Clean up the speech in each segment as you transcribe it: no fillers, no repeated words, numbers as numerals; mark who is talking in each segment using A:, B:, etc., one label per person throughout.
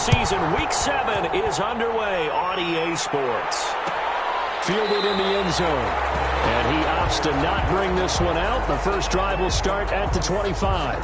A: season. Week 7 is underway on EA Sports. Fielded in the end zone. And he opts to not bring this one out. The first drive will start at the 25.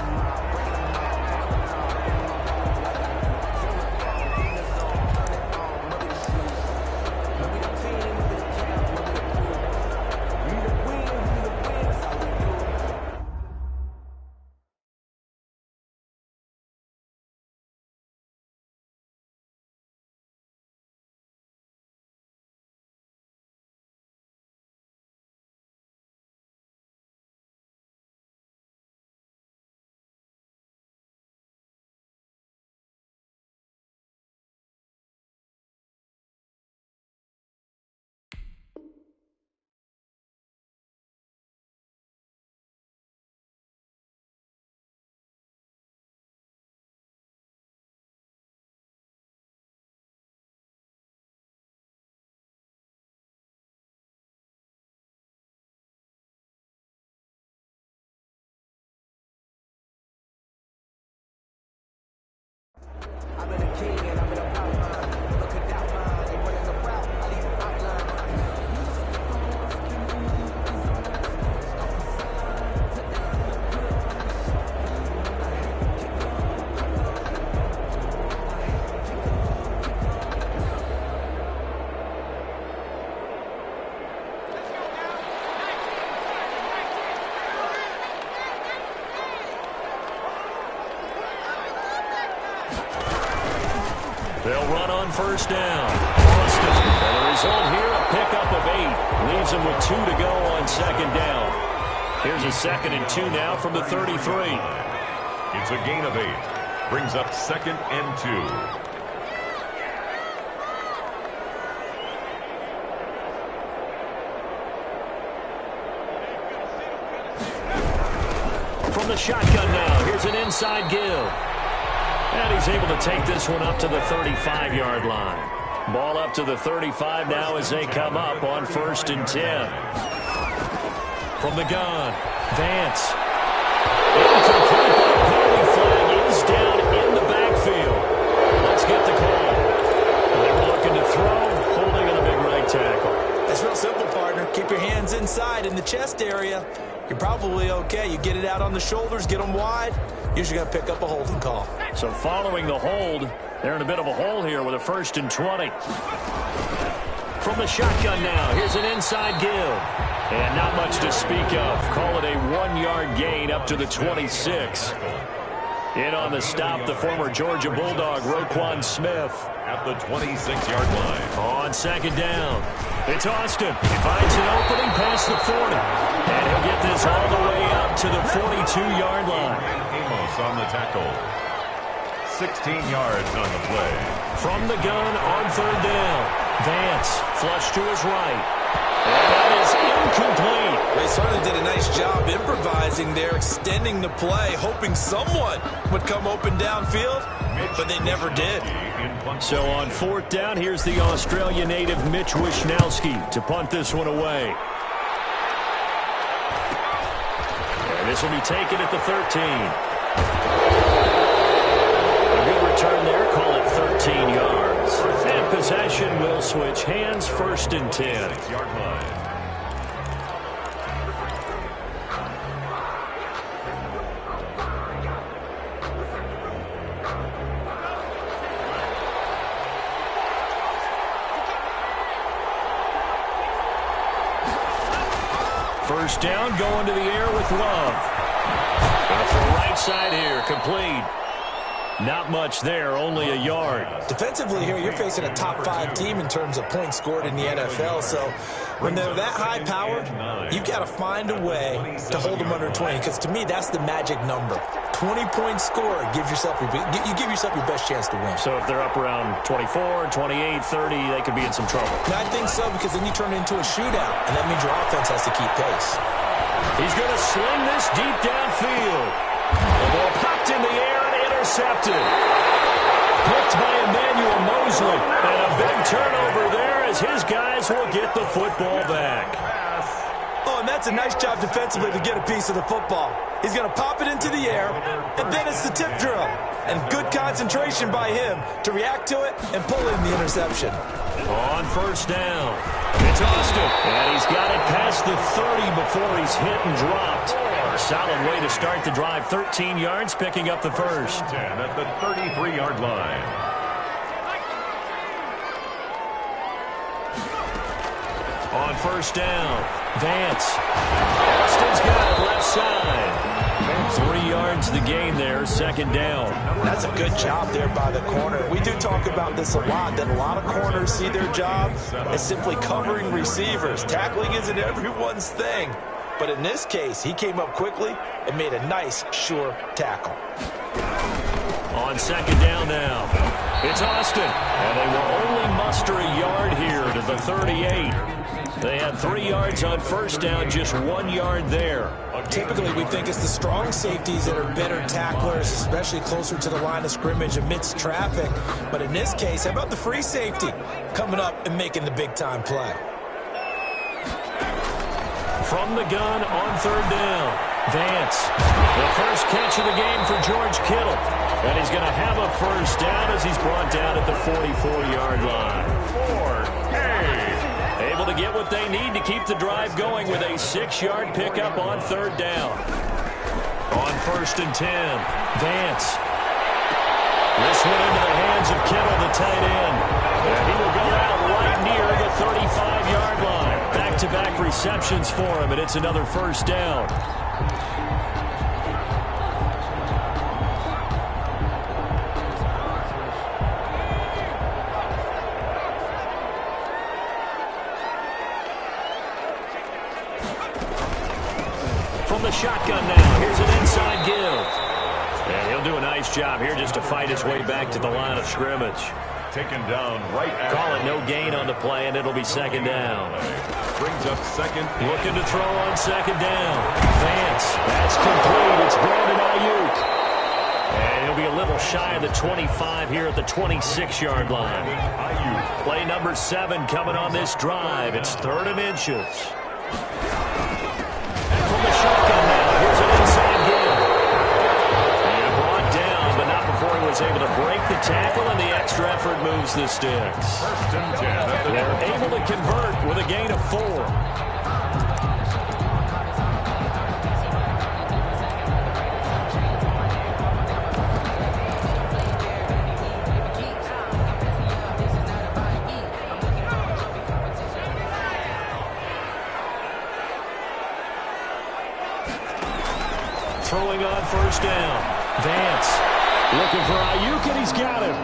B: I'm in a king and I'm in a outline. Look at that line, they running the route. I leave an outline.
A: They'll run on first down. Austin. And the result here, a pickup of 8. Leaves them with 2 to go on second down. Here's a 2nd and 2 now from the 33.
C: It's a gain of 8. Brings up 2nd and 2.
A: From the shotgun now, here's an inside give. And he's able to take this one up to the 35-yard line. Ball up to the 35 now as they come up on 1st and 10. From the gun, Vance. Incomplete. Penalty flag is down in the backfield. Let's get the call. They were looking to throw, holding on the big right tackle.
D: It's real simple, partner. Keep your hands inside in the chest area. You're probably okay. You get it out on the shoulders, get them wide. Usually going to pick up a holding call.
A: So following the hold, they're in a bit of a hole here with a 1st and 20. From the shotgun now, here's an inside give. And not much to speak of. Call it a 1-yard gain up to the 26. In on the stop, the former Georgia Bulldog, Roquan Smith.
C: At the 26-yard line.
A: On second down, it's Austin. He finds an opening past the 40. And he'll get this all the way up to the 42-yard line.
C: Amos on the tackle. 16 yards on the play.
A: From the gun on 3rd down. Vance, flush to his right. And that is incomplete.
D: They certainly did a nice job improvising there, extending the play, hoping someone would come open downfield, but they never did.
A: So on 4th down, here's the Australia native Mitch Wishnowski to punt this one away. And this will be taken at the 13. A good return there, call it 13 yards. And possession will switch hands, 1st and 10.
C: 6-yard line.
A: First down, going to the air with Love. Off the right side here, complete. Not much there, only a yard.
D: Defensively here, you're facing a top 5 team in terms of points scored in the NFL. So when they're that high-powered, you've got to find a way to hold them under 20. Because to me, that's the magic number. 20-point score gives yourself you give yourself your best chance to win.
A: So if they're up around 24, 28, 30, they could be in some trouble.
D: No, I think so, because then you turn it into a shootout, and that means your offense has to keep pace.
A: He's going to sling this deep downfield. The ball popped in the air and intercepted. Picked by Emmanuel Mosley. And a big turnover there as his guys will get the football back.
D: Oh, and that's a nice job defensively to get a piece of the football. He's going to pop it into the air, and then it's the tip drill. And good concentration by him to react to it and pull in the interception.
A: On first down, it's Austin. And he's got it past the 30 before he's hit and dropped. A solid way to start the drive. 13 yards, picking up the first.
C: 10 at the 33-yard line.
A: On first down, Vance. Austin's got it left side. 3 yards the gain there, second down.
D: That's a good job there by the corner. We do talk about this a lot, that a lot of corners see their job as simply covering receivers. Tackling isn't everyone's thing. But in this case, he came up quickly and made a nice, sure tackle.
A: On second down now, it's Austin. And they will only muster a yard here to the 38. They had 3 yards on first down, just 1 yard there.
D: Typically, we think it's the strong safeties that are better tacklers, especially closer to the line of scrimmage amidst traffic. But in this case, how about the free safety coming up and making the big-time play?
A: From the gun on third down, Vance. The first catch of the game for George Kittle. And he's going to have a first down as he's brought down at the 44-yard line. Able to get what they need to keep the drive going with a 6-yard pickup on third down. On first and 10, Vance. This one into the hands of Kittle, the tight end. And he will go out right near the 35-yard line. Back-to-back receptions for him, and it's another first down. From the shotgun now, here's an inside give. And he'll do a nice job here just to fight his way back to the line of scrimmage.
C: Taken down right at.
A: Call it no gain on the play, and it'll be second down.
C: Brings up second.
A: Looking to throw on second down. Vance, that's complete. It's Brandon Ayuk. And he'll be a little shy of the 25 here at the 26-yard line.
C: Ayuk.
A: Play number 7 coming on this drive. It's 3rd and inches. From the shotgun now, here's an inside give. And brought down, but not before he was able to break the tackle, and the extra effort moves the sticks.
C: First and 10.
A: They're able to convert with a gain of 4. Throwing on first down. Vance looking for Ayuk, and he's got him.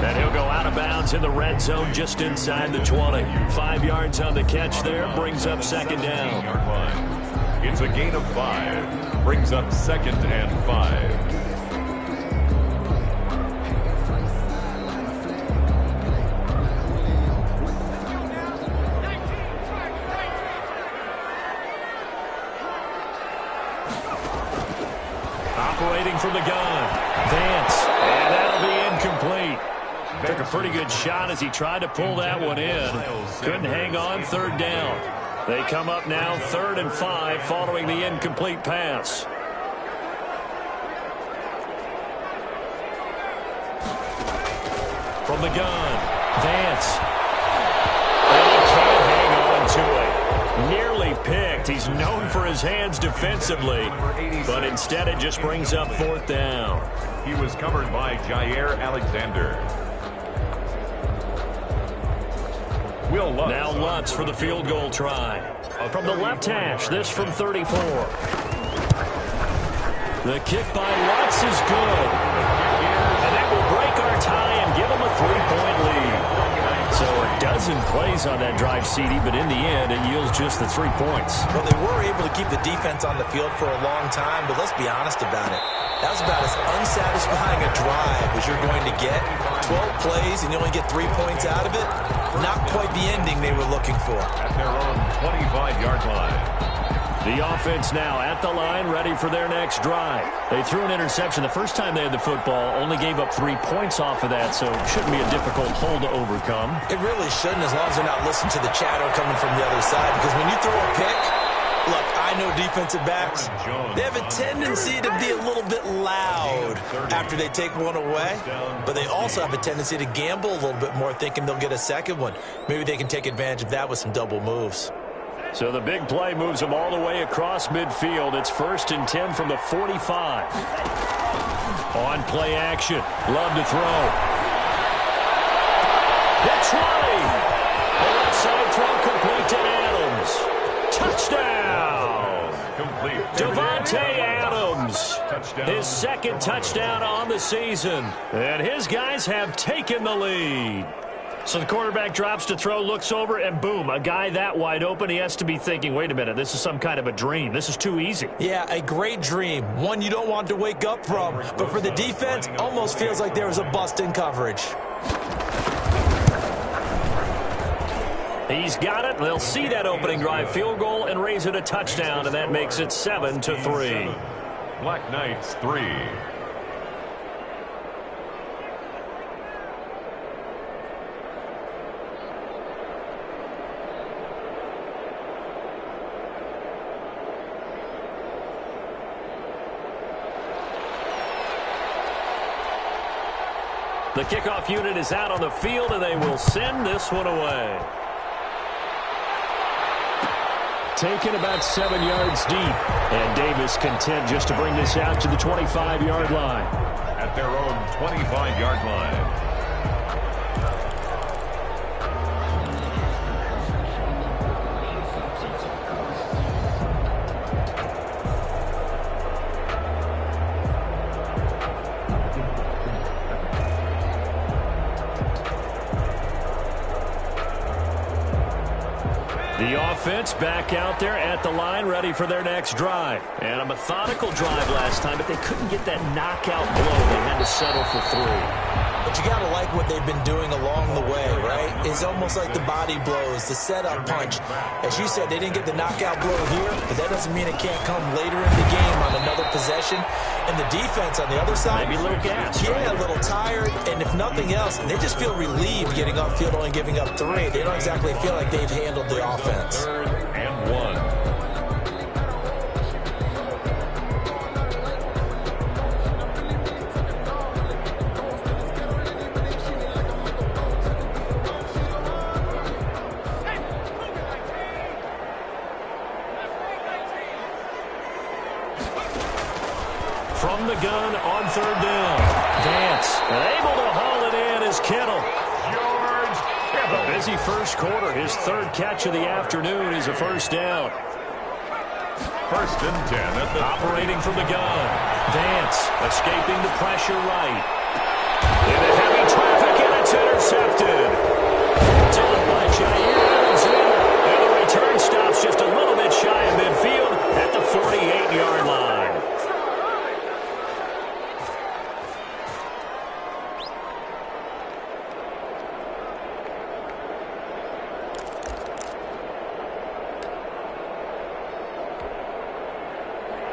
A: And he'll go out of bounds in the red zone just inside the 20. 5 yards on the catch there. Brings up second down.
C: It's a gain of 5. Brings up second and 5.
A: Operating from the gun, Vance, and that'll be incomplete. Took a pretty good shot as he tried to pull that one in. Couldn't hang on, third down. They come up now 3rd and 5 following the incomplete pass. From the gun, Vance. And he can't hang on to it. Nearly picked. He's known for his hands defensively, but instead it just brings up 4th down.
C: He was covered by Jair Alexander.
A: Now Lutz for the field goal try. From the left hash, this from 34. The kick by Lutz is good. And that will break our tie and give him a 3-point lead. So a dozen plays on that drive, CD, but in the end, it yields just the 3 points.
D: Well, they were able to keep the defense on the field for a long time, but let's be honest about it. That was about as unsatisfying a drive as you're going to get. 12 plays and you only get 3 points out of it. Not quite the ending they were looking for.
C: At their own 25-yard line.
A: The offense now at the line, ready for their next drive. They threw an interception the first time they had the football, only gave up 3 points off of that, so it shouldn't be a difficult hole to overcome.
D: It really shouldn't, as long as they're not listening to the chatter coming from the other side, because when you throw a pick, Look, I know defensive backs, they have a tendency to be a little bit loud after they take one away, but they also have a tendency to gamble a little bit more, thinking they'll get a second one. Maybe they can take advantage of that with some double moves.
A: So the big play moves them all the way across midfield. It's 1st and 10 from the 45. On play action. Love to throw. It's running. The left side throw complete to Adams. Touchdown.
C: Complete.
A: Devontae Adams. His 2nd touchdown on the season. And his guys have taken the lead. So the quarterback drops to throw, looks over, and boom, a guy that wide open, he has to be thinking, wait a minute, this is some kind of a dream. This is too easy. Yeah, a great dream. One you don't want to wake up from. But for the defense, almost feels like there was a bust in coverage. He's got it. They'll see that opening drive field goal and raise it a touchdown, and that makes it 7-3.
C: Black Knights 3.
A: The kickoff unit is out on the field, and they will send this one away. Taken about 7 yards deep. And Davis content just to bring this out to the 25-yard line.
C: At their own 25-yard line.
A: The offense back out there at the line, ready for their next drive. And a methodical drive last time, but they couldn't get that knockout blow. They had to settle for 3. But you got to like what they've been doing along the way, right? It's almost like the body blows, the setup punch. As you said, they didn't get the knockout blow here, but that doesn't mean it can't come later in the game on another possession. And the defense on the other side, maybe a little gas. Yeah, a little tired. And if nothing else, they just feel relieved getting upfield, only giving up 3. They don't exactly feel like they've handled the offense.
C: 3rd and 1.
A: From the gun on 3rd down. Vance able to haul it in is Kittle. A busy first quarter. His 3rd catch of the afternoon is a 1st down.
C: 1st and 10 at the
A: operating from the gun. Vance escaping the pressure right. Into heavy traffic, and it's intercepted. Done by Jair Alexander. And the return stops just a little bit shy of midfield at the 48-yard line.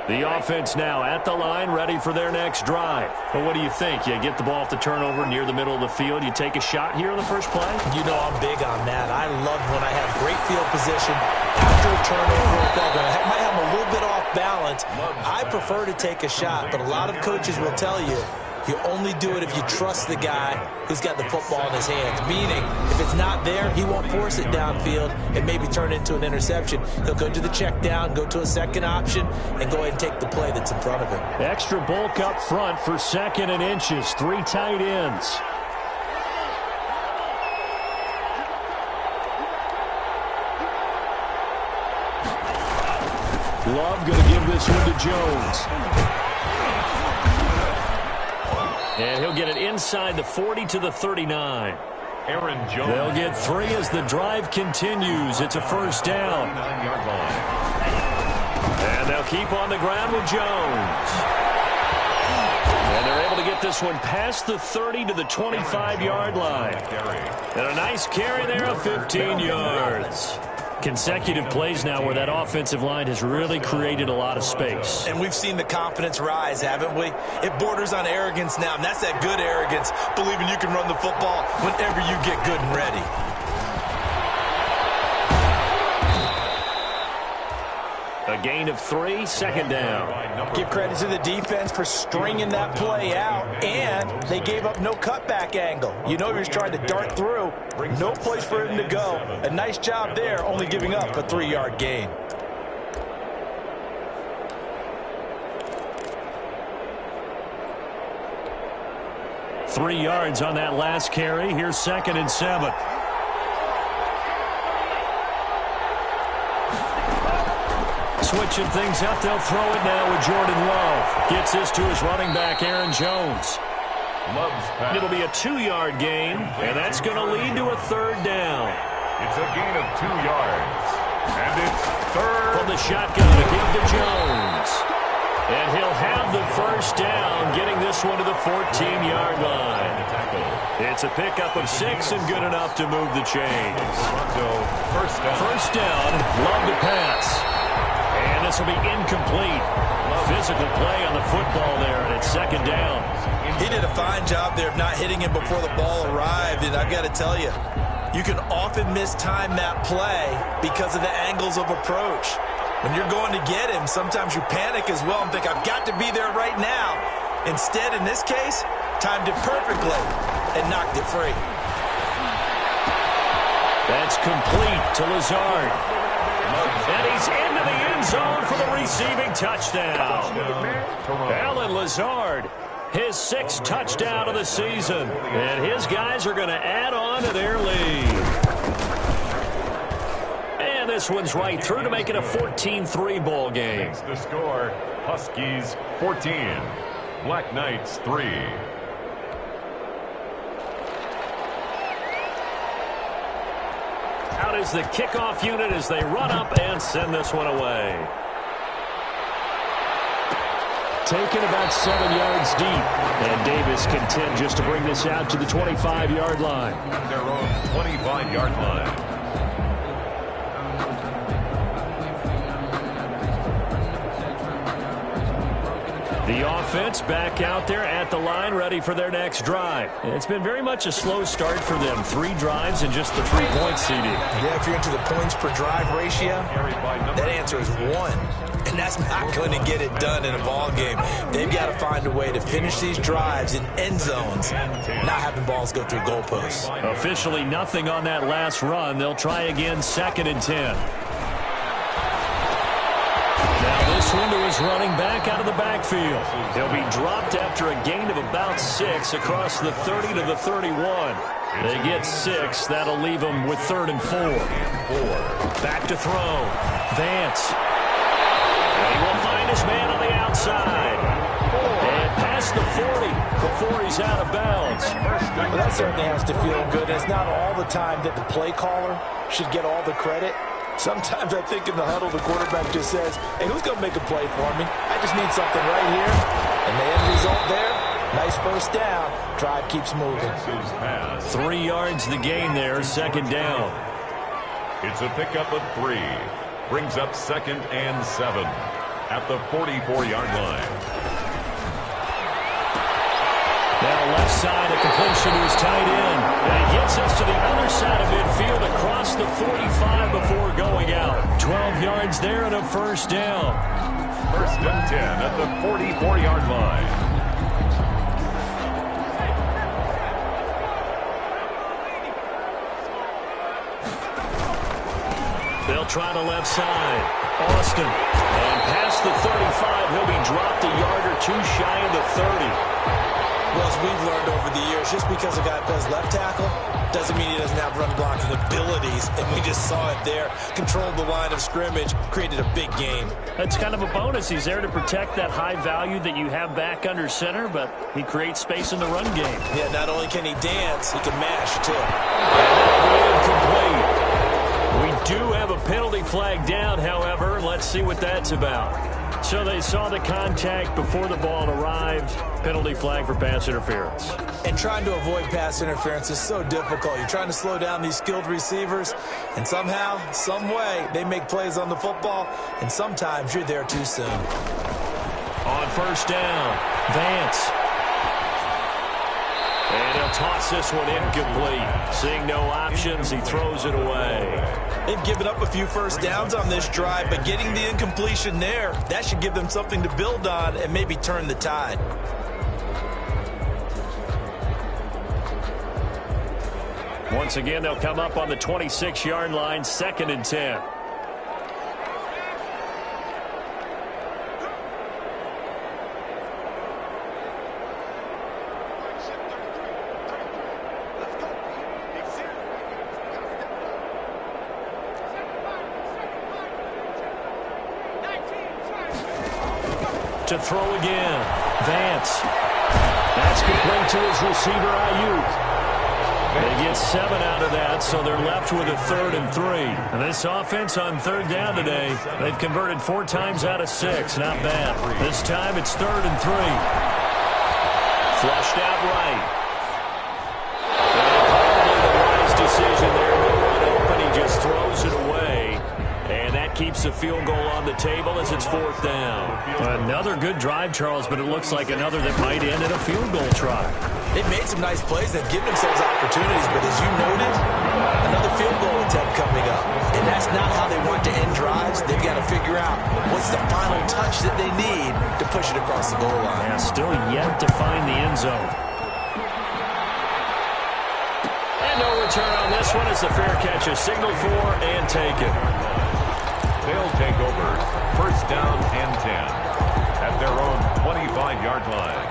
A: The offense now at the line, ready for their next drive. Well, what do you think? You get the ball off the turnover near the middle of the field. You take a shot here on the first play? You know I'm big on that. I love when I have great field position after a turnover. I might have a little bit off balance. I prefer to take a shot, but a lot of coaches will tell you, you only do it if you trust the guy who's got the football in his hands. Meaning, if it's not there, he won't force it downfield and maybe turn it into an interception. He'll go to the check down, go to a second option, and go ahead and take the play that's in front of him. Extra bulk up front for 2nd and inches. 3 tight ends. Love going to give this one to Jones. And he'll get it inside the 40 to the 39.
C: Aaron Jones.
A: They'll get 3 as the drive continues. It's a 1st down.
C: 9-yard line.
A: And they'll keep on the ground with Jones. And they're able to get this one past the 30 to the 25-yard line. And a nice carry there of 15 yards. Consecutive plays now where that offensive line has really created a lot of space. And we've seen the confidence rise, haven't we? It borders on arrogance now, and that's that good arrogance, believing you can run the football whenever you get good and ready. A gain of 3, second down.
D: Give credit to the defense for stringing that play out, and they gave up no cutback angle. You know he was trying to dart through. No place for him to go. A nice job there, only giving up a 3-yard gain.
A: Three yards on that last carry. Here's 2nd and 7. Switching things up, they'll throw it now with Jordan Love. Gets this to his running back, Aaron Jones. It'll be a 2-yard gain, and that's going to lead to a 3rd down.
C: It's a gain of 2 yards, and it's 3rd.
A: From the shotgun to give to Jones. And he'll have the 1st down, getting this one to the 14-yard line. It's a pickup of 6 and good enough to move the chains. First down, Love to pass. And this will be incomplete. Physical play on the football there, and it's 2nd down.
D: He did a fine job there of not hitting him before the ball arrived, and I've got to tell you, you can often mistime that play because of the angles of approach. When you're going to get him, sometimes you panic as well and think, I've got to be there right now. Instead, in this case, timed it perfectly and knocked it free.
A: That's complete to Lazard. And he's into the end zone for the receiving touchdown. Alan Lazard, his 6th touchdown of the season. And his guys are going to add on to their lead. And this one's right through to make it a 14-3 ball game.
C: The score, Huskies 14, Black Knights 3.
A: Out is the kickoff unit as they run up and send this one away. Taken about 7 yards deep. And Davis content just to bring this out to the 25-yard line.
C: Their own 25-yard line.
A: The offense back out there at the line, ready for their next drive. It's been very much a slow start for them. 3 drives and just the 3-point CD.
D: Yeah, if you're into the points per drive ratio, that answer is 1. And that's not going to get it done in a ball game. They've got to find a way to finish these drives in end zones, not having balls go through goalposts.
A: Officially nothing on that last run. They'll try again, 2nd and 10. This one to his running back out of the backfield. He'll be dropped after a gain of about 6 across the 30 to the 31. They get 6. That'll leave them with 3rd and 4. Back to throw. Vance. And he will find his man on the outside. And past the 40 before he's out of bounds.
D: Well, that certainly has to feel good. It's not all the time that the play caller should get all the credit. Sometimes I think in the huddle, the quarterback just says, hey, who's going to make a play for me? I just need something right here. And the end result there, nice 1st down. Drive keeps moving.
A: 3 yards the gain there, 2nd down.
C: It's a pickup of 3. Brings up 2nd and 7 at the 44-yard line.
A: Now left side, a completion to his tight end. And he gets us to the other side of midfield across the 45 before going out. 12 yards there and a 1st down.
C: 1st and 10 at the 44-yard line.
A: They'll try the left side. Austin. And past the 35, he'll be dropped a yard or 2 shy of the 30.
D: Well, as we've learned over the years, just because a guy plays left tackle doesn't mean he doesn't have run blocking abilities. And we just saw it there. Controlled the line of scrimmage, created a big gain.
A: That's kind of a bonus. He's there to protect that high value that you have back under center, but he creates space in the run game.
D: Yeah, not only can he dance, he can mash, too.
A: Incomplete. We do have a penalty flag down, however. Let's see what that's about. So they saw the contact before the ball arrived. Penalty flag for pass interference.
D: And trying to avoid pass interference is so difficult. You're trying to slow down these skilled receivers, and somehow, some way, they make plays on the football, and sometimes you're there too soon.
A: On 1st down, Vance. And he'll They'll toss this one incomplete. Seeing no options, he throws it away.
D: They've given up a few first downs on this drive, but getting the incompletion there, that should give them something to build on and maybe turn the tide.
A: Once again, they'll come up on the 26-yard line, 2nd and 10. To throw again. Vance. That's complete to his receiver, Ayuk. They get 7 out of that, so they're left with a 3rd and 3. And this offense on 3rd down today, they've converted 4 times out of 6. Not bad. This time it's 3rd and 3. Flushed out right. And probably the wise decision there. No one open. He just throws it away. And that keeps the field goal on the table as it's 4th down. Another good drive, Charles, but it looks like another that might end in a field goal try.
D: They've made some nice plays. They've given themselves opportunities, but as you noted, another field goal attempt coming up. And that's not how they want to end drives. They've got to figure out what's the final touch that they need to push it across the goal line.
A: Yeah, still yet to find the end zone. And no return on this one as the fair catch is signaled for and taken.
C: They'll take over 1st down and 10 at their own 25-yard line.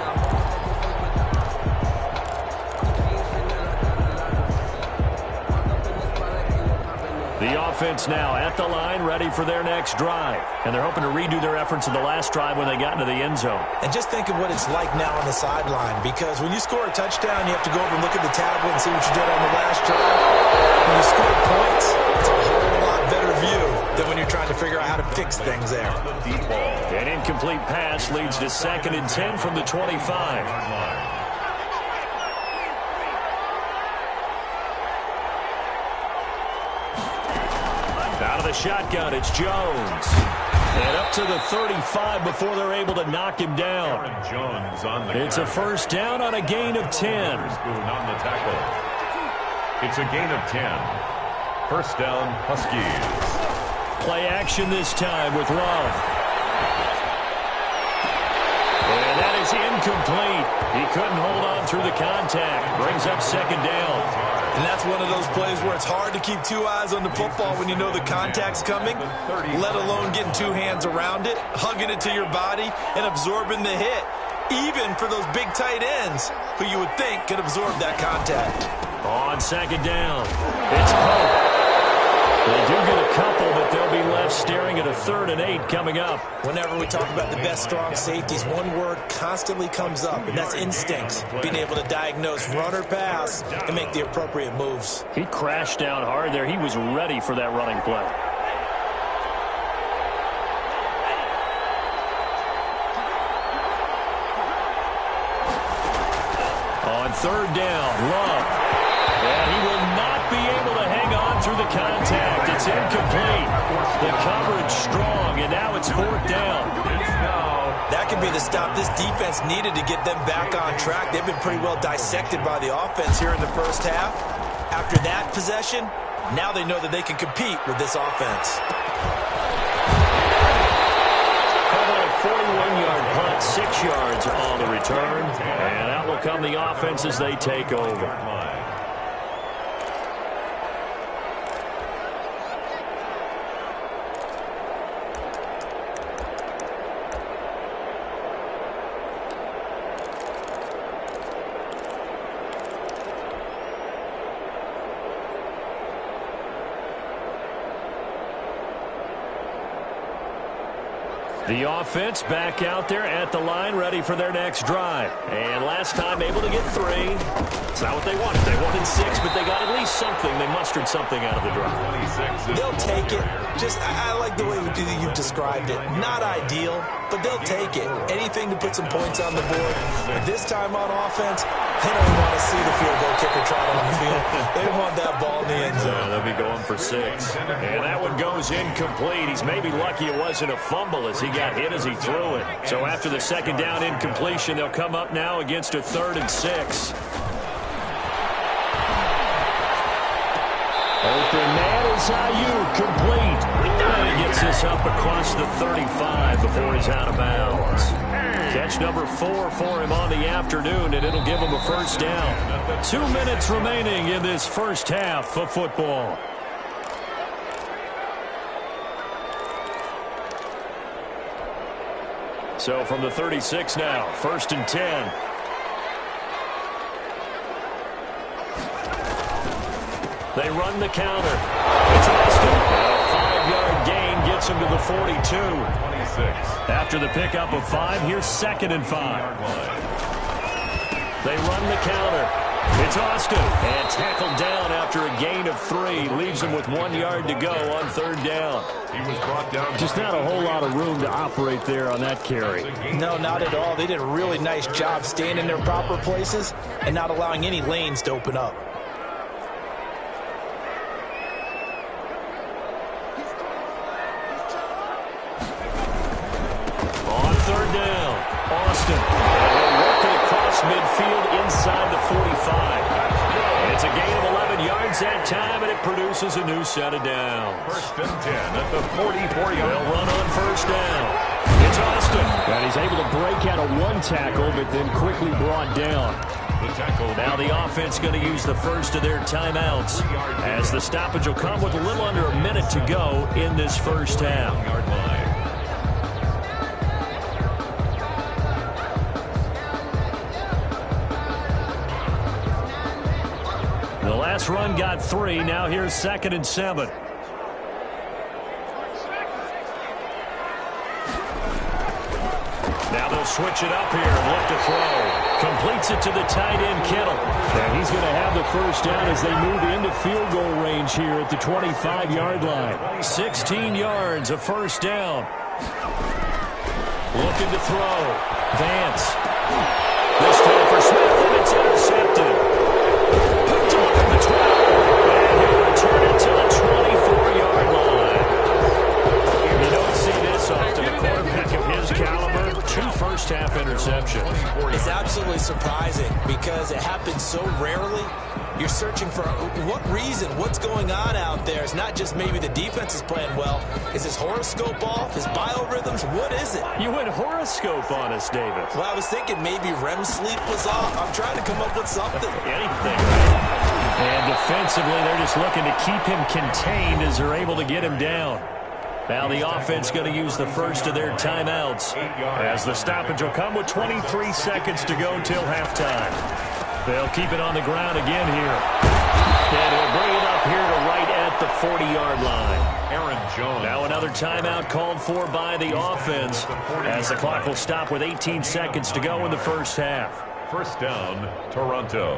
A: The offense now at the line, ready for their next drive. And they're hoping to redo their efforts in the last drive when they got into the end zone.
D: And just think of what it's like now on the sideline, because when you score a touchdown, you have to go over and look at the tablet and see what you did on the last drive. When you score points, it's a whole lot better view than when you're trying to figure out how to fix things there.
A: An incomplete pass leads to 2nd and 10 from the 25. Out of the shotgun, it's Jones. And up to the 35 before they're able to knock him down. It's a 1st down on a gain of 10.
C: It's a gain of 10. 1st down, Huskies.
A: Play action this time with Love. And that is incomplete. He couldn't hold on through the contact. Brings up 2nd down.
D: And that's one of those plays where it's hard to keep 2 eyes on the football when you know the contact's coming, let alone getting 2 hands around it, hugging it to your body, and absorbing the hit, even for those big tight ends who you would think could absorb that contact.
A: On 2nd down, it's Pope. They do get a couple, but they'll be left staring at a 3rd and 8 coming up.
D: Whenever we talk about the best strong safeties, one word constantly comes up, and that's instincts. Being able to diagnose run or pass and make the appropriate moves.
A: He crashed down hard there. He was ready for that running play. On 3rd down, Love. And he will not be able to hang on through the contact. It's incomplete. The coverage strong, and now it's 4th down.
D: That could be the stop this defense needed to get them back on track. They've been pretty well dissected by the offense here in the 1st half. After that possession, now they know that they can compete with this offense.
A: 41-yard punt, 6 yards on the return. And out will come the offense as they take over. The offense back out there at the line, ready for their next drive. And last time able to get 3. It's not what they wanted. They wanted 6, but they got at least something. They mustered something out of the drive.
D: They'll take it. I like the way you've described it. Not ideal, but they'll take it. Anything to put some points on the board. But this time on offense, they don't want to see the field goal kicker trot on the field. They want that ball in the end zone.
A: They'll be going for 6. And that one goes incomplete. He's maybe lucky it wasn't a fumble as he got hit as he threw it. So after the 2nd down incompletion, they'll come up now against a 3rd and 6. Pass Ayuk complete. And he gets this up across the 35 before he's out of bounds. Catch number 4 for him on the afternoon, and it'll give him a first down. 2 minutes remaining in this first half of football. So from the 36 now, 1st and 10. They run the counter. It's Austin. A 5-yard gain gets him to the 42. 26. After the pickup of 5, here's 2nd and 5. They run the counter. It's Austin. And tackled down after a gain of 3. Leaves him with 1 yard to go on 3rd down.
C: He was brought down.
A: Just not a whole lot of room to operate there on that carry.
D: No, not at all. They did a really nice job staying in their proper places and not allowing any lanes to open up.
A: On 3rd down, Austin. They'll work it across midfield inside the 45. It's a gain of 11 yards that time, and it produces a new set of downs.
C: 1st and 10 at the 44-yard.
A: They'll run on 1st down. It's Austin. And he's able to break out of 1 tackle, but then quickly brought down.
C: The tackle.
A: Now the offense going to use the first of their timeouts, as the stoppage will come with a little under a minute to go in this first half. The last run got 3. Now here's 2nd and 7. Now they'll switch it up here and look to throw. Completes it to the tight end, Kittle. And he's going to have the first down as they move into field goal range here at the 25-yard line. 16 yards, a first down. Looking to throw. Vance. This time for Smith, and it's intercepted. Picked him up at the 12, and he'll return it to the 24-yard line. You don't see this often. A quarterback of his caliber, 2 first-half interceptions.
D: It's absolutely surprising because it happens so rarely. You're searching for what reason, what's going on out there. It's not just maybe the defense is playing well. Is his horoscope off? His biorhythms? What is it?
A: You went horoscope on us, David.
D: Well, I was thinking maybe REM sleep was off. I'm trying to come up with something.
A: Anything. And defensively, they're just looking to keep him contained as they're able to get him down. Now the offense going to use the first of their timeouts, as the stoppage will come with 23 seconds to go until halftime. They'll keep it on the ground again here. And he'll bring it up here to right at the 40-yard line.
C: Aaron Jones.
A: Now another timeout called for by the offense, as the clock will stop with 18 seconds to go in the first half.
C: 1st down, Toronto.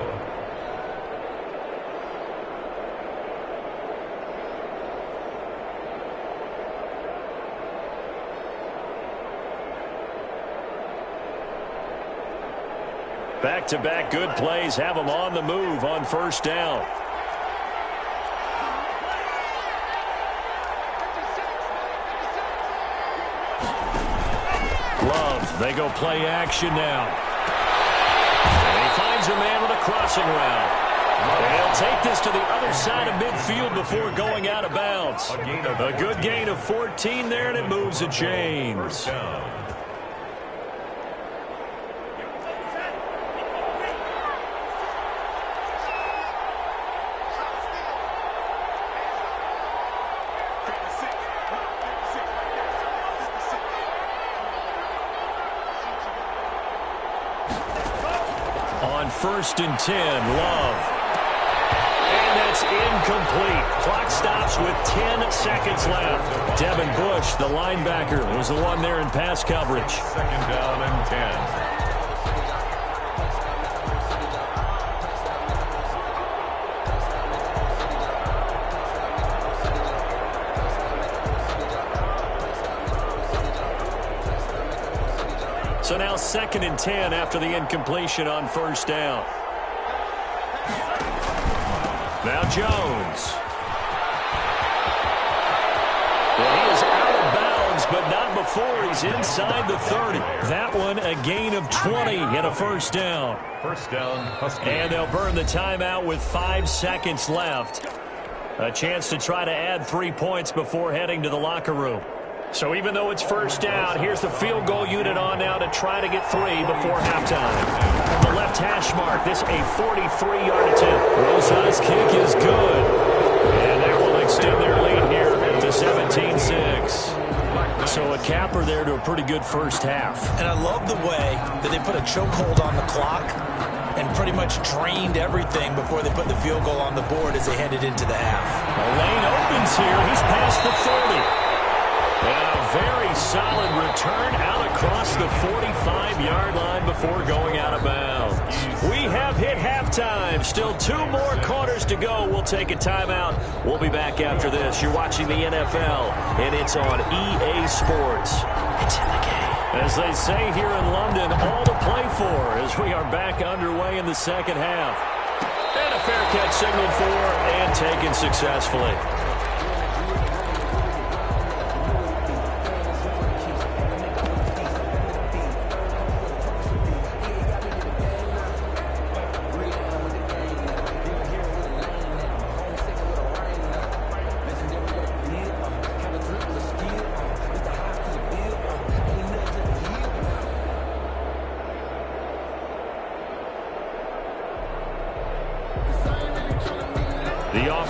A: Back-to-back good plays have them on the move on 1st down. Love, they go play action now. And he finds a man with a crossing route. And he'll take this to the other side of midfield before going out of bounds. A good gain of 14 there, and it moves the chains. On 1st and 10, Love. And that's incomplete. Clock stops with 10 seconds left. Devin Bush, the linebacker, was the one there in pass coverage.
C: 2nd down and 10.
A: So now 2nd and 10 after the incompletion on 1st down. Now Jones. Well, he is out of bounds, but not before he's inside the 30. That one a gain of 20 and a first down.
C: 1st down, Huskies.
A: And they'll burn the timeout with 5 seconds left. A chance to try to add 3 points before heading to the locker room. So even though it's first down, here's the field goal unit on now to try to get 3 before halftime. The left hash mark, this a 43-yard attempt. Rosa's kick is good. And that will extend their lead here to 17-6. So a capper there to a pretty good first half.
D: And I love the way that they put a chokehold on the clock and pretty much drained everything before they put the field goal on the board as they headed into the half.
A: A lane opens here. He's past the 30. And a very solid return out across the 45-yard line before going out of bounds. We have hit halftime. Still 2 more quarters to go. We'll take a timeout. We'll be back after this. You're watching the NFL, and it's on EA Sports. It's in the game. As they say here in London, all to play for as we are back underway in the second half. And a fair catch signaled for and taken successfully.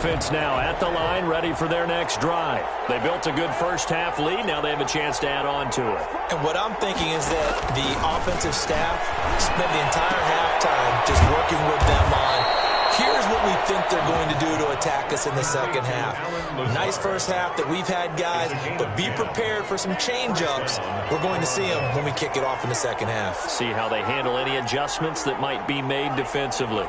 A: Offense now at the line, ready for their next drive. They built a good first-half lead. Now they have a chance to add on to it.
D: And what I'm thinking is that the offensive staff spent the entire halftime just working with them on, here's what we think they're going to do to attack us in the second half. Nice first half that we've had, guys, but be prepared for some change-ups. We're going to see them when we kick it off in the second half.
A: See how they handle any adjustments that might be made defensively.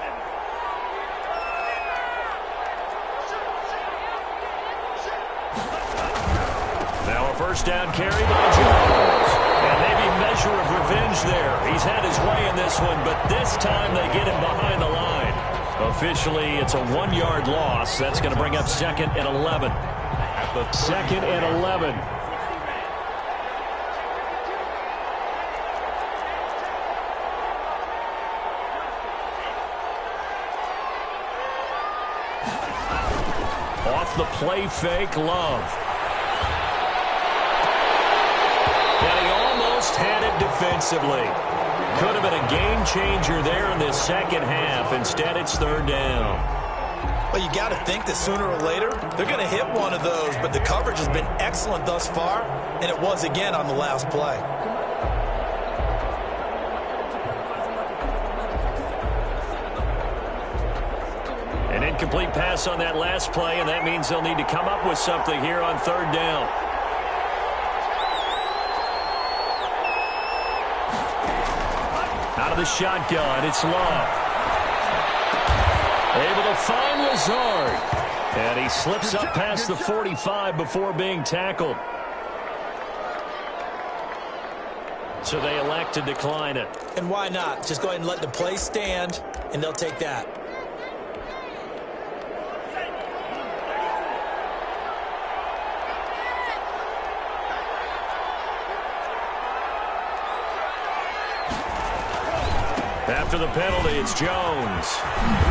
A: First down carry by Jones. And maybe measure of revenge there. He's had his way in this one, but this time they get him behind the line. Officially, it's a 1-yard loss. That's going to bring up 2nd and 11. At the 2nd and 11. Off the play fake, Love. Had it defensively. Could have been a game changer there in this second half. Instead, it's 3rd down.
D: Well, you got to think that sooner or later they're going to hit one of those, but the coverage has been excellent thus far, and it was again on the last play.
A: An incomplete pass on that last play, and that means they'll need to come up with something here on 3rd down. Out of the shotgun, it's Love. Able to find Lazard. And he slips up past the 45 before being tackled. So they elect to decline it.
D: And why not? Just go ahead and let the play stand, and they'll take that.
A: After the penalty, it's Jones.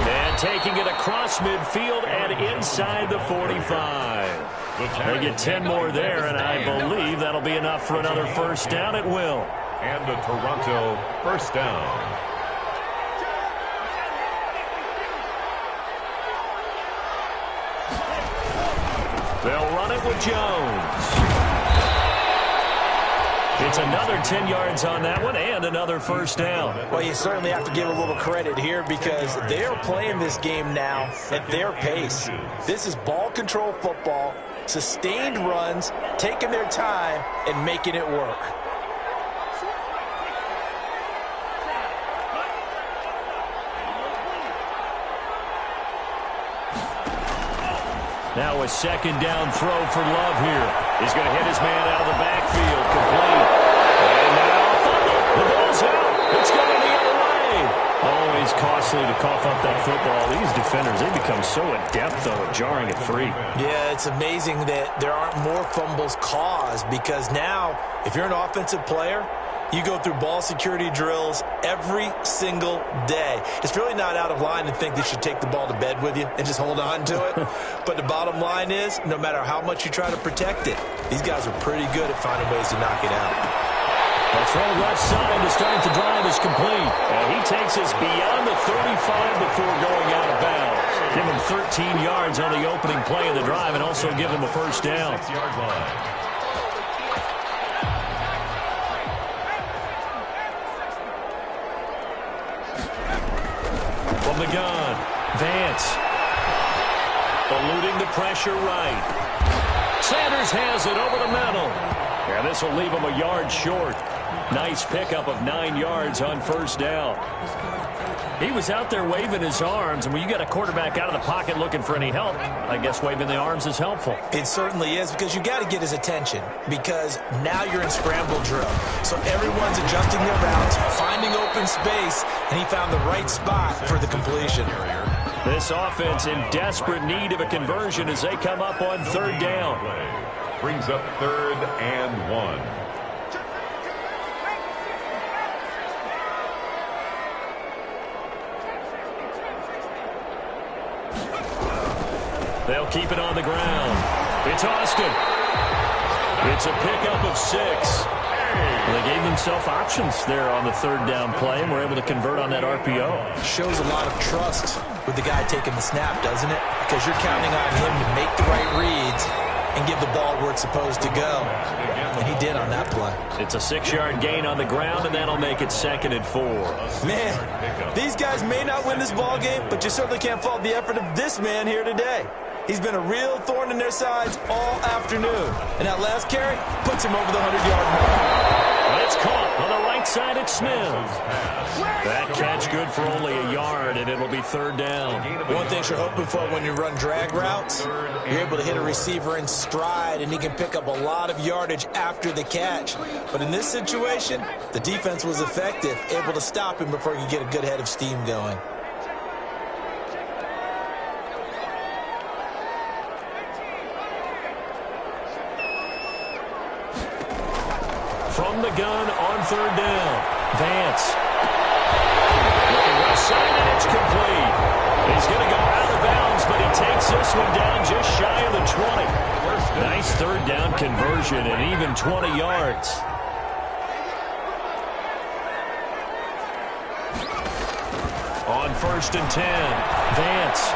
A: And taking it across midfield and inside the 45. They get 10 more there, and I believe that'll be enough for another first down. It will.
C: And a Toronto first down.
A: They'll run it with Jones. It's another 10 yards on that one and another first down.
D: Well, you certainly have to give a little credit here because they're playing this game now at their pace. This is ball control football, sustained runs, taking their time, and making it work.
A: Now a 2nd down throw for Love here. He's going to hit his man out of the backfield, complete. And now the ball's out. It's going the other way. Always costly to cough up that football. These defenders, they become so adept, though, at jarring it free.
D: Yeah, it's amazing that there aren't more fumbles caused because now, if you're an offensive player, You go through ball security drills every single day. It's really not out of line to think that you should take the ball to bed with you and just hold on to it. But the bottom line is, no matter how much you try to protect it, these guys are pretty good at finding ways to knock it out.
A: The throw left side to start the drive is complete. And he takes us beyond the 35 before going out of bounds. Give him 13 yards on the opening play of the drive and also give him a first down.
C: 6-yard line.
A: From the gun, Vance. Eluding the pressure right. Sanders has it over the middle. And this will leave him a yard short. Nice pickup of 9 yards on first down. He was out there waving his arms, and when you got a quarterback out of the pocket looking for any help, I guess waving the arms is helpful.
D: It certainly is, because you got to get his attention, because now you're in scramble drill. So everyone's adjusting their routes, finding open space, and he found the right spot for the completion.
A: This offense in desperate need of a conversion as they come up on third down.
C: Brings up 3rd and 1.
A: They'll keep it on the ground. It's Austin. It's a pickup of 6. They gave themselves options there on the third down play and were able to convert on that RPO.
D: Shows a lot of trust with the guy taking the snap, doesn't it? Because you're counting on him to make the right reads and give the ball where it's supposed to go. And he did on that play.
A: It's a 6-yard gain on the ground, and that'll make it 2nd and 4.
D: Man, these guys may not win this ball game, but you certainly can't fault the effort of this man here today. He's been a real thorn in their sides all afternoon. And that last carry puts him over the 100-yard mark.
A: It's caught on the right side at Smith. That catch good for only a yard, and it'll be third down.
D: One thing you're hoping for when you run drag routes, you're able to hit a receiver in stride, and he can pick up a lot of yardage after the catch. But in this situation, the defense was effective, able to stop him before he could get a good head of steam going.
A: From the gun on third down, Vance. Looking left side, and it's complete. He's going to go out of bounds, but he takes this one down just shy of the 20. Nice third down conversion and even 20 yards. On 1st and 10, Vance.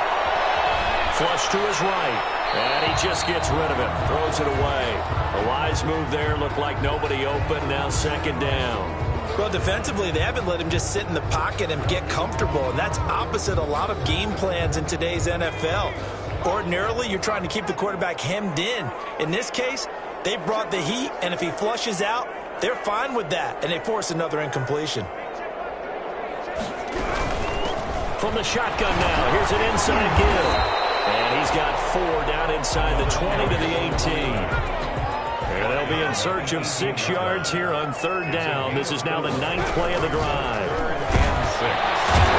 A: Flush to his right. And he just gets rid of it, throws it away. A wise move there, looked like nobody open, now 2nd down.
D: Well, defensively, they haven't let him just sit in the pocket and get comfortable, and that's opposite a lot of game plans in today's NFL. Ordinarily, you're trying to keep the quarterback hemmed in. In this case, they brought the heat, and if he flushes out, they're fine with that, and they force another incompletion.
A: From the shotgun now, here's an inside give. And he's got 4 down inside the 20 to the 18. And they'll be in search of 6 yards here on third down. This is now the 9th play of the drive.
C: 3rd and 6.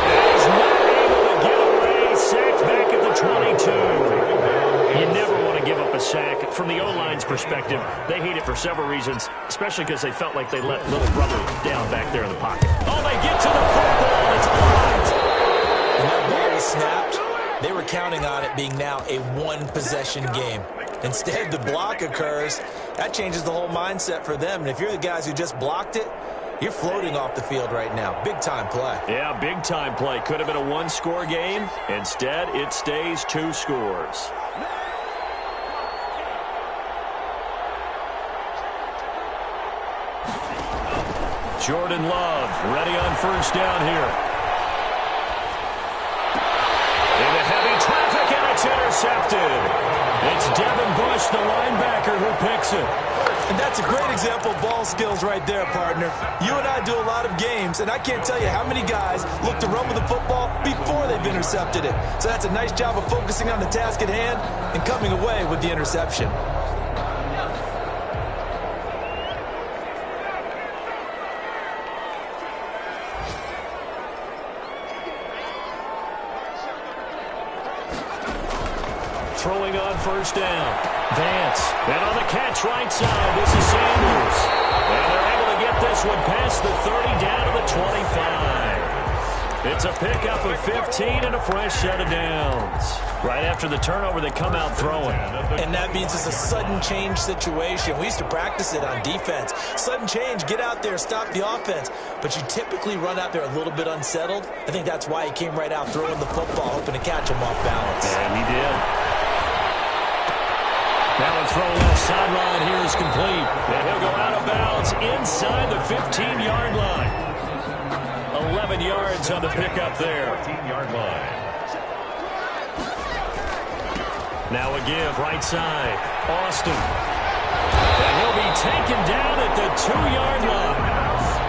A: He's not able to get away. Sacked back at the 22. You never want to give up a sack. From the O-line's perspective, they hate it for several reasons, especially because they felt like they let little brother down back there in the pocket. Oh, they get to the football. It's blocked.
D: And that ball was snapped. They were counting on it being now a one-possession game. Instead, the block occurs. That changes the whole mindset for them. And if you're the guys who just blocked it, you're floating off the field right now. Big-time play.
A: Yeah, big-time play. Could have been a one-score game. Instead, it stays 2 scores. Jordan Love ready on first down here. Traffic, and it's intercepted. It's Devin Bush, the linebacker, who picks it.
D: And that's a great example of ball skills right there, partner. You and I do a lot of games, and I can't tell you how many guys look to run with the football before they've intercepted it. So that's a nice job of focusing on the task at hand and coming away with the interception.
A: Throwing on first down. Vance. And on the catch right side, this is Sanders. And they're able to get get this one past the 30 down to the 25. It's a pickup of 15 and a fresh set of downs. Right after the turnover, they come out throwing.
D: And that means it's a sudden change situation. We used to practice it on defense. Sudden change, get out there, stop the offense. But you typically run out there a little bit unsettled. I think that's why he came right out throwing the football, hoping to catch him off balance.
A: And he did. Now a throw left sideline here is complete. And he'll go out of bounds inside the 15-yard line. 11 yards on the pickup there.
C: 14-yard line.
A: Now a give, right side. Austin. And he'll be taken down at the 2-yard line.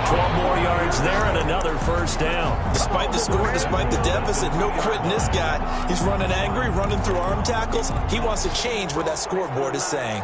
A: 12 more yards there and another first down.
D: Despite the score, despite the deficit, no quitting this guy. He's running angry, running through arm tackles. He wants to change what that scoreboard is saying.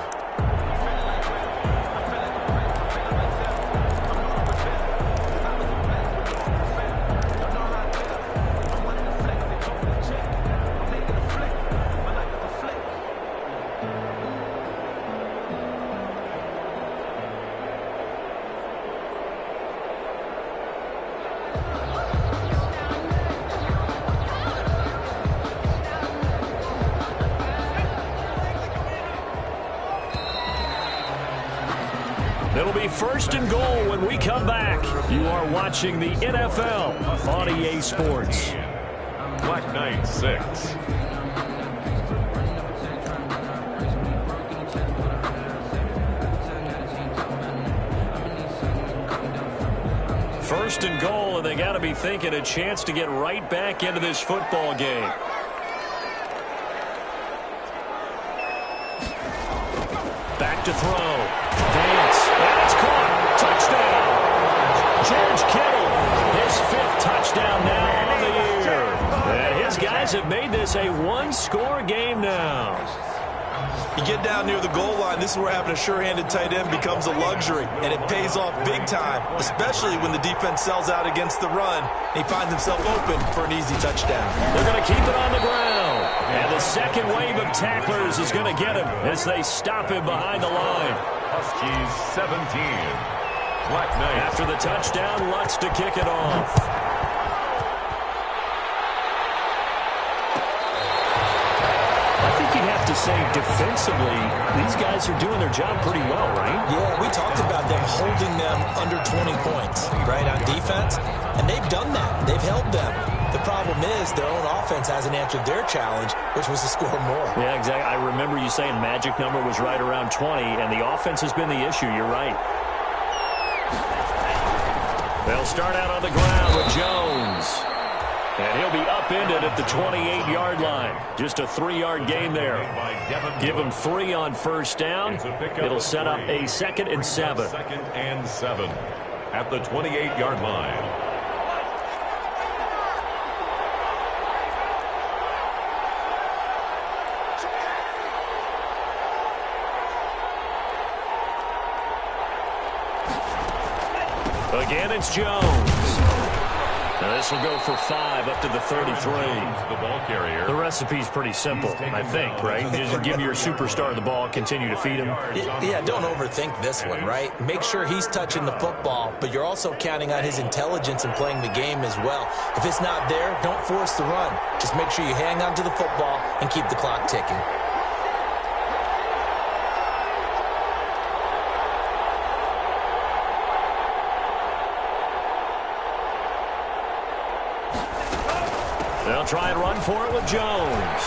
A: It'll be first and goal when we come back. You are watching the NFL on EA Sports.
C: Black Knight 6.
A: First and goal, and they got to be thinking a chance to get right back into this football game. Back to throw. Vance. That's caught. Touchdown. George Kittle. His 5th touchdown now on the year. And his guys have made this a one-score game now.
D: You get down near the goal line, this is where having a sure-handed tight end becomes a luxury, and it pays off big time, especially when the defense sells out against the run, and he finds himself open for an easy touchdown.
A: They're going to keep it on the ground, and the second wave of tacklers is going to get him as they stop him behind the line.
C: Huskies 17. Black Knight.
A: After the touchdown, Lutz to kick it off. To say defensively, these guys are doing their job pretty well, right?
D: Yeah, we talked about them holding them under 20 points, right, on defense, and they've done that. They've held them. The problem is their own offense hasn't answered their challenge, which was to score more.
A: Yeah, exactly. I remember you saying magic number was right around 20, and the offense has been the issue. You're right. They'll start out on the ground with Jones. And he'll be upended at the 28-yard line. Just a 3-yard gain there. Give him 3 on first down. It'll set up a 2nd and 7.
C: 2nd and 7 at the 28-yard line.
A: Again, it's Jones. Now this will go for 5 up to the 33.
C: The ball carrier.
A: The recipe's pretty simple, I think, right? Just give your superstar the ball, continue to feed him.
D: Yeah, don't overthink this one, right? Make sure he's touching the football, but you're also counting on his intelligence and playing the game as well. If it's not there, don't force the run. Just make sure you hang on to the football and keep the clock ticking.
A: They'll try and run for it with Jones.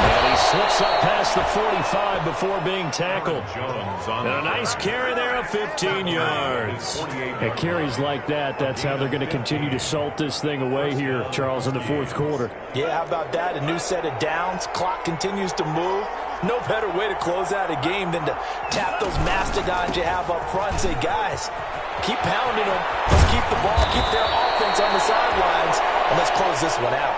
A: And he slips up past the 45 before being tackled. And a nice carry there of 15 yards.
E: At carries like that, that's how they're going to continue to salt this thing away here, Charles, in the 4th quarter.
D: Yeah, how about that? A new set of downs. Clock continues to move. No better way to close out a game than to tap those mastodons you have up front and say, guys, keep pounding them. Let's keep the ball, keep their offense on the sidelines, and let's close this one out.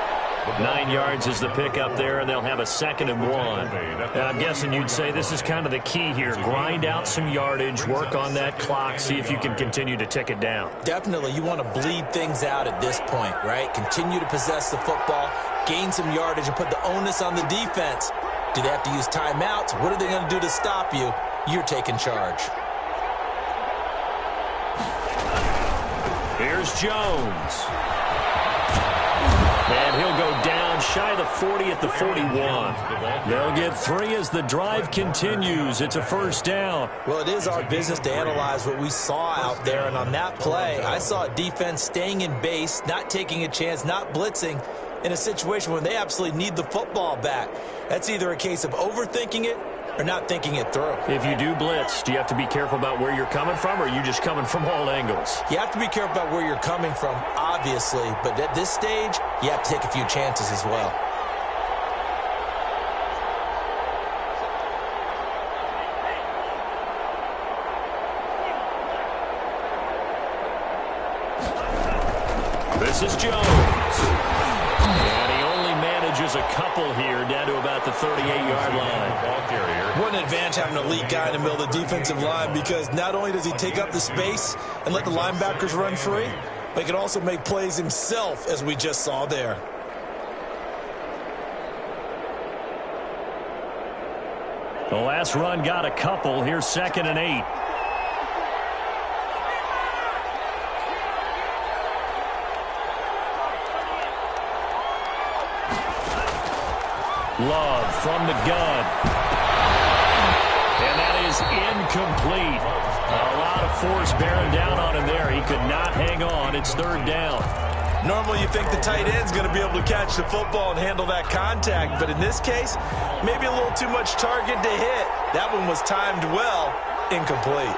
A: 9 yards is the pickup there, and they'll have a 2nd and 1. And I'm guessing you'd say this is kind of the key here. Grind out some yardage, work on that clock, see if you can continue to tick it down.
D: Definitely, you want to bleed things out at this point, right? Continue to possess the football, gain some yardage, and put the onus on the defense. Do they have to use timeouts? What are they going to do to stop you? You're taking charge.
A: Here's Jones. And he'll go down shy of the 40 at the 41. They'll get 3 as the drive continues. It's a first down.
D: Well, it is our business to analyze what we saw out there. And on that play, I saw a defense staying in base, not taking a chance, not blitzing in a situation when they absolutely need the football back. That's either a case of overthinking it or not thinking it through.
A: If you do blitz, do you have to be careful about where you're coming from, or are you just coming from all angles?
D: You have to be careful about where you're coming from, obviously, but at this stage, you have to take a few chances as well.
A: This is Jones. And he only manages a couple here down to about the 38-yard line.
D: What an advantage having an elite guy in the middle of the defensive line, because not only does he take up the space and let the linebackers run free, but he can also make plays himself, as we just saw there.
A: The last run got a couple. Here's 2nd and 8. Love from the gun. And that is incomplete. A lot of force bearing down on him there. He could not hang on. It's 3rd down.
D: Normally you think the tight end's going to be able to catch the football and handle that contact, but in this case, maybe a little too much target to hit. That one was timed well, incomplete.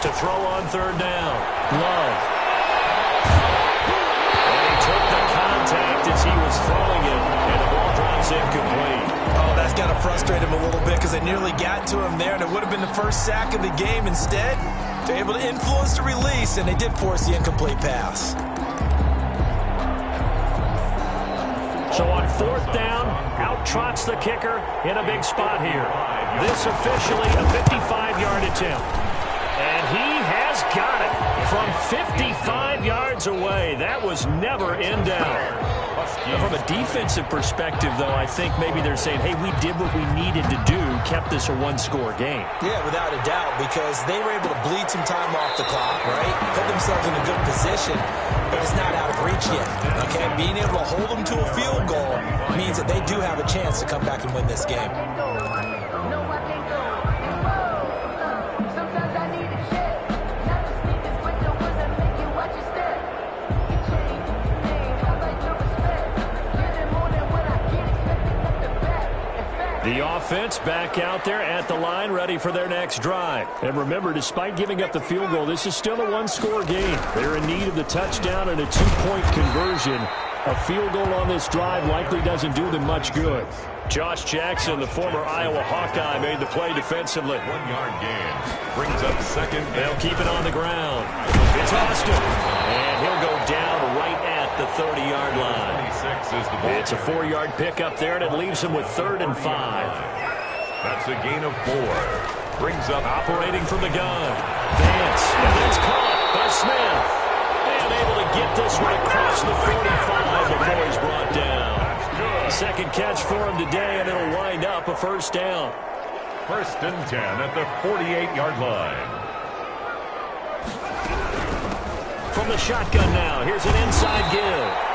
A: To throw on 3rd down. Love. As he was throwing it, and the ball drops incomplete.
D: Oh, that's got to frustrate him a little bit, because they nearly got to him there, and it would have been the first sack of the game. Instead, they're able to influence the release, and they did force the incomplete pass.
A: So on 4th down, out trots the kicker in a big spot here. This officially a 55-yard attempt. And he has got it from 55 yards away. That was never in doubt. From a defensive perspective, though, I think maybe they're saying, hey, we did what we needed to do, kept this a one-score game.
D: Yeah, without a doubt, because they were able to bleed some time off the clock, right? Put themselves in a good position, but it's not out of reach yet, okay? Being able to hold them to a field goal means that they do have a chance to come back and win this game.
A: The offense back out there at the line, ready for their next drive. And remember, despite giving up the field goal, this is still a one-score game. They're in need of the touchdown and a two-point conversion. A field goal on this drive likely doesn't do them much good. Josh Jackson, the former Iowa Hawkeye, made the play defensively.
C: 1-yard gain. Brings up 2nd.
A: They'll keep it on the ground. It's Austin. And he'll go down right at the 30-yard line.
C: 26 is the ball.
A: It's a 4-yard pickup there, and it leaves him with 3rd and 5.
C: That's a gain of 4. Brings up
A: operating from the gun. Vance, and it's caught by Smith. And able to get this one across the 45 before he's brought down. Second catch for him today, and it'll wind up a first down.
C: 1st and 10 at the 48-yard line.
A: From the shotgun now, here's an inside give.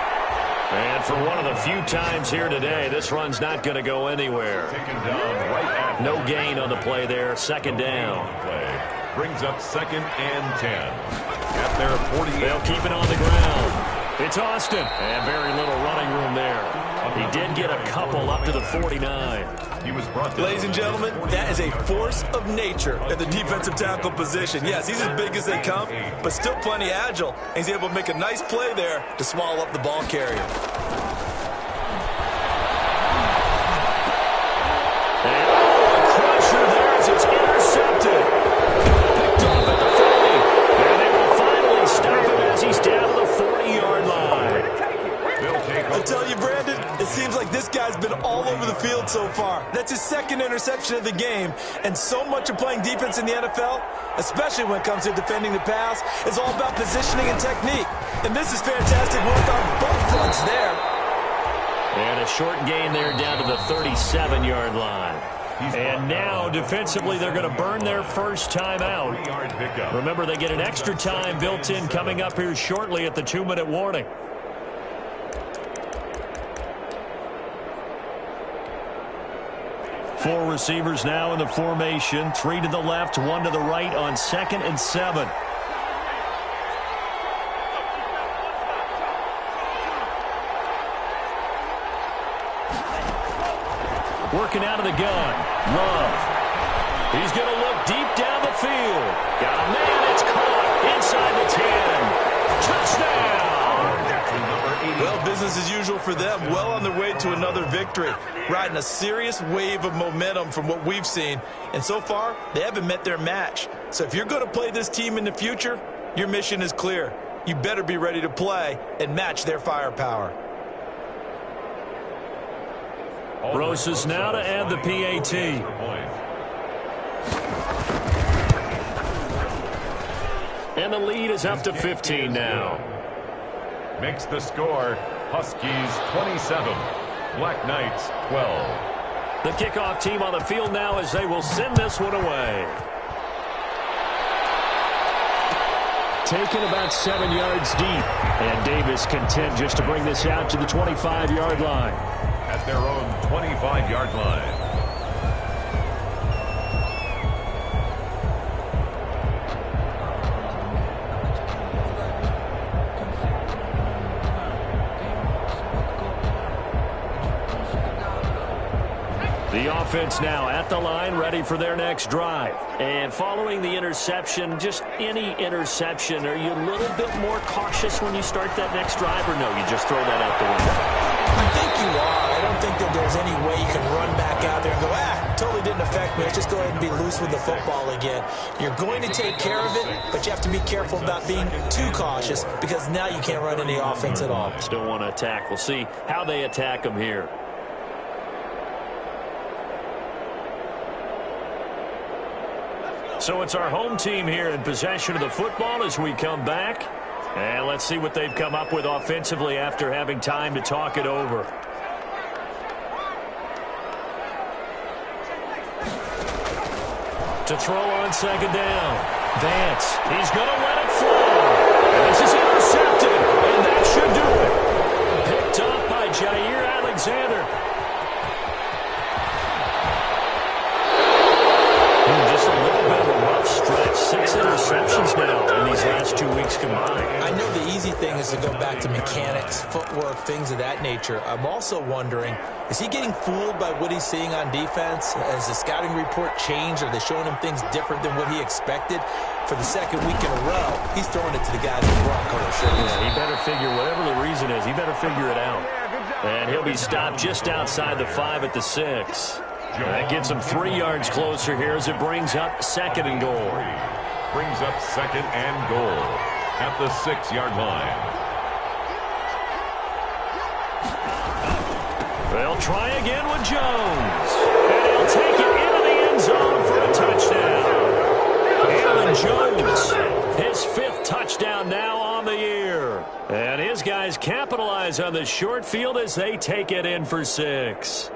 A: And for one of the few times here today, this run's not going to go anywhere.
C: Taken down right at
A: no gain on the play there, 2nd down.
C: Play. Brings up 2nd and 10. At their 48.
A: They'll keep it on the ground. It's Austin, and very little running room there. He did get a couple up to the 49.
C: He was brought
D: Ladies and gentlemen, that is a force of nature at the defensive tackle position. Yes, he's as big as they come, but still plenty agile. And he's able to make a nice play there to swallow up the ball carrier.
A: And a crusher there as it's intercepted. Picked off at the 40. And they will finally stop him as he's down to the 40-yard line.
D: I tell you, Brandon, it seems like this guy's been all over the field so far. That's his 2nd interception of the game. And so much of playing defense in the NFL, especially when it comes to defending the pass, is all about positioning and technique. And this is fantastic work on both fronts there.
A: And a short gain there down to the 37-yard line. And now, defensively, they're going to burn their first time out. Remember, they get an extra time built in coming up here shortly at the 2-minute warning. Four receivers now in the formation. 3 to the left, 1 to the right on 2nd and 7. Working out of the gun. Love. He's going to look deep down the field. Got a man. It's caught inside the 10. Touchdown.
D: Well, business as usual for them. Well on their way to another victory. Riding a serious wave of momentum from what we've seen. And so far, they haven't met their match. So if you're going to play this team in the future, your mission is clear. You better be ready to play and match their firepower.
A: Rosas now to add the PAT. And the lead is up to 15 now.
C: Makes the score Huskies 27, Black Knights 12.
A: The kickoff team on the field now as they will send this one away.
E: Taken about 7 yards deep. And Davis content just to bring this out to the 25-yard line.
C: At their own 25-yard line.
A: The offense now at the line, ready for their next drive. And following the interception, just any interception, are you a little bit more cautious when you start that next drive, or no, you just throw that out the window?
D: I think you are. I don't think that there's any way you can run back out there and go, totally didn't affect me. Let's just go ahead and be loose with the football again. You're going to take care of it, but you have to be careful about being too cautious because now you can't run any offense at all.
A: Still want to attack. We'll see how they attack them here. So it's our home team here in possession of the football as we come back. And let's see what they've come up with offensively after having time to talk it over. To throw on 2nd down. Vance, he's going to let it fly. And this is intercepted, and that should do it. Picked up by Jair Alexander. Just a little bit of a rough stretch. 6 interceptions now in these last 2 weeks combined.
D: I know the easy thing is to go back to mechanics, footwork, things of that nature. I'm also wondering, is he getting fooled by what he's seeing on defense? Has the scouting report changed? Are they showing him things different than what he expected? For the 2nd week in a row, he's throwing it to the guys in the Broncos.
A: Yeah, he better figure, whatever the reason is, he better figure it out. And he'll be stopped just outside the 5 at the 6. That gets him 3 yards closer here as it brings up 2nd and goal.
C: Brings up 2nd and goal at the 6-yard line.
A: They'll try again with Jones. And he'll take it into the end zone for a touchdown. Aaron Jones, his 5th touchdown now on the year. And his guys capitalize on the short field as they take it in for 6.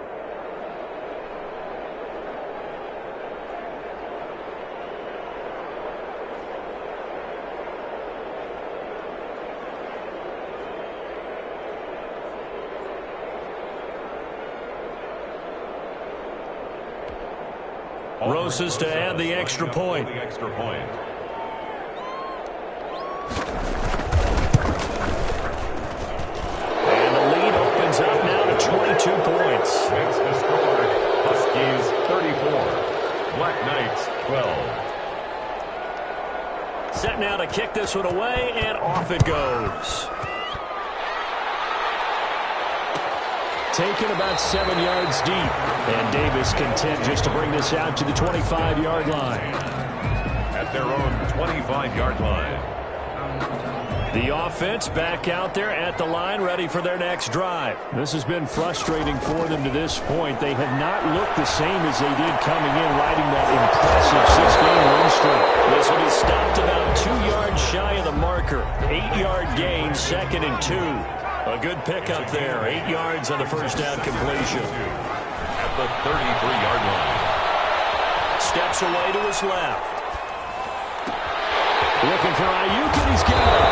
A: Rosas to add the extra point.
C: And
A: the lead opens up now to 22 points.
C: Makes the score Huskies 34, Black Knights 12.
A: Set now to kick this one away, and off it goes.
E: Taken about 7 yards deep. And Davis content just to bring this out to the 25-yard line.
C: At their own 25-yard line.
A: The offense back out there at the line, ready for their next drive.
E: This has been frustrating for them to this point. They have not looked the same as they did coming in, riding that impressive 6-game win streak.
A: This will be stopped about 2 yards shy of the marker. 8-yard gain, 2nd and 2. A good pickup there. 8 yards on the first down completion.
C: At the 33-yard line.
A: steps away to his left.
E: Looking for Ayuk, and he's got it.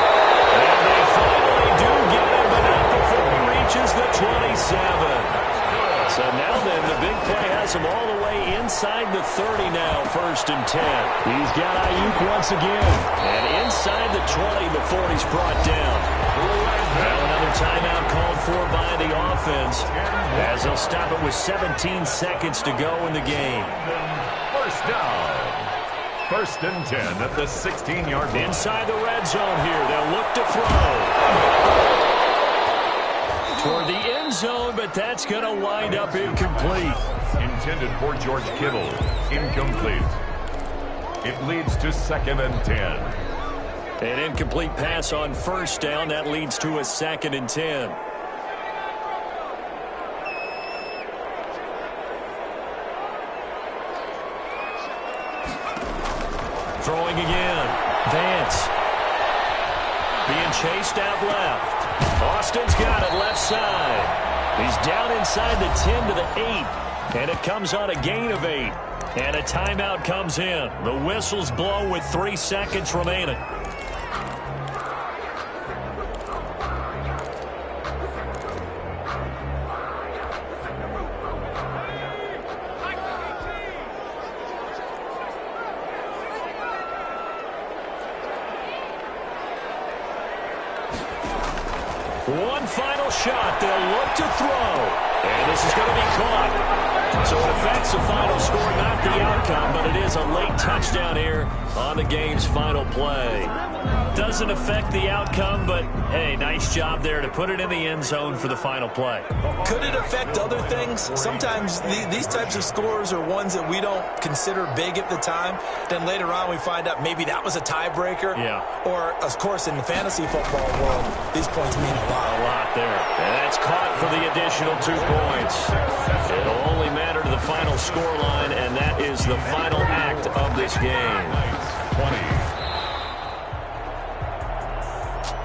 A: And they finally do get him, but not before he reaches the 27. So now then, the big play has him all the way inside the 30 now, 1st and 10.
E: He's got Ayuk once again.
A: And inside the 20 before he's brought down. Now another timeout called for by the offense, as they'll stop it with 17 seconds to go in the game.
C: First down. 1st and 10 at the 16-yard line.
A: Inside the red zone here, they'll look to throw. Toward the end zone, but that's going to wind up incomplete.
C: Intended for George Kittle. Incomplete. It leads to 2nd and 10.
A: An incomplete pass on 1st down. That leads to a 2nd and 10. Throwing again. Vance. Being chased out left. Austin's got it left side. He's down inside the 10 to the 8. And it comes on a gain of 8. And a timeout comes in. The whistles blow with 3 seconds remaining. One final shot. They'll look to throw. And this is going to be caught. So it affects the final score, not the outcome, but it is a late touchdown here on the game's final play. Doesn't affect the outcome, but, hey, nice job there to put it in the end zone for the final play.
D: Could it affect other things? Sometimes these types of scores are ones that we don't consider big at the time. Then later on we find out maybe that was a tiebreaker.
A: Yeah.
D: Or, of course, in the fantasy football world, these points mean a lot.
A: A lot there. And that's caught for the additional 2 points. It'll only matter to the final score line, and that is the final act of this game.
C: 20.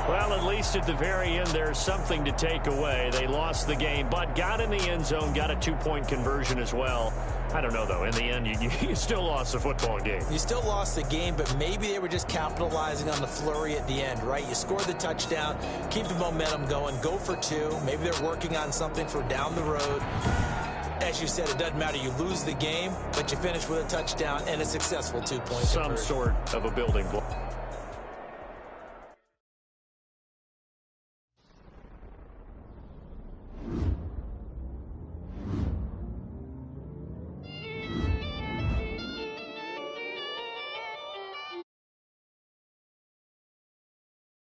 A: Well, at least at the very end, there's something to take away. They lost the game, but got in the end zone, got a 2-point conversion as well. I don't know, though. In the end, you still lost the football game.
D: You still lost the game, but maybe they were just capitalizing on the flurry at the end, right? You score the touchdown, keep the momentum going, go for 2. Maybe they're working on something for down the road. As you said, it doesn't matter. You lose the game, but you finish with a touchdown and a successful 2-point conversion.
A: Some sort of a building block.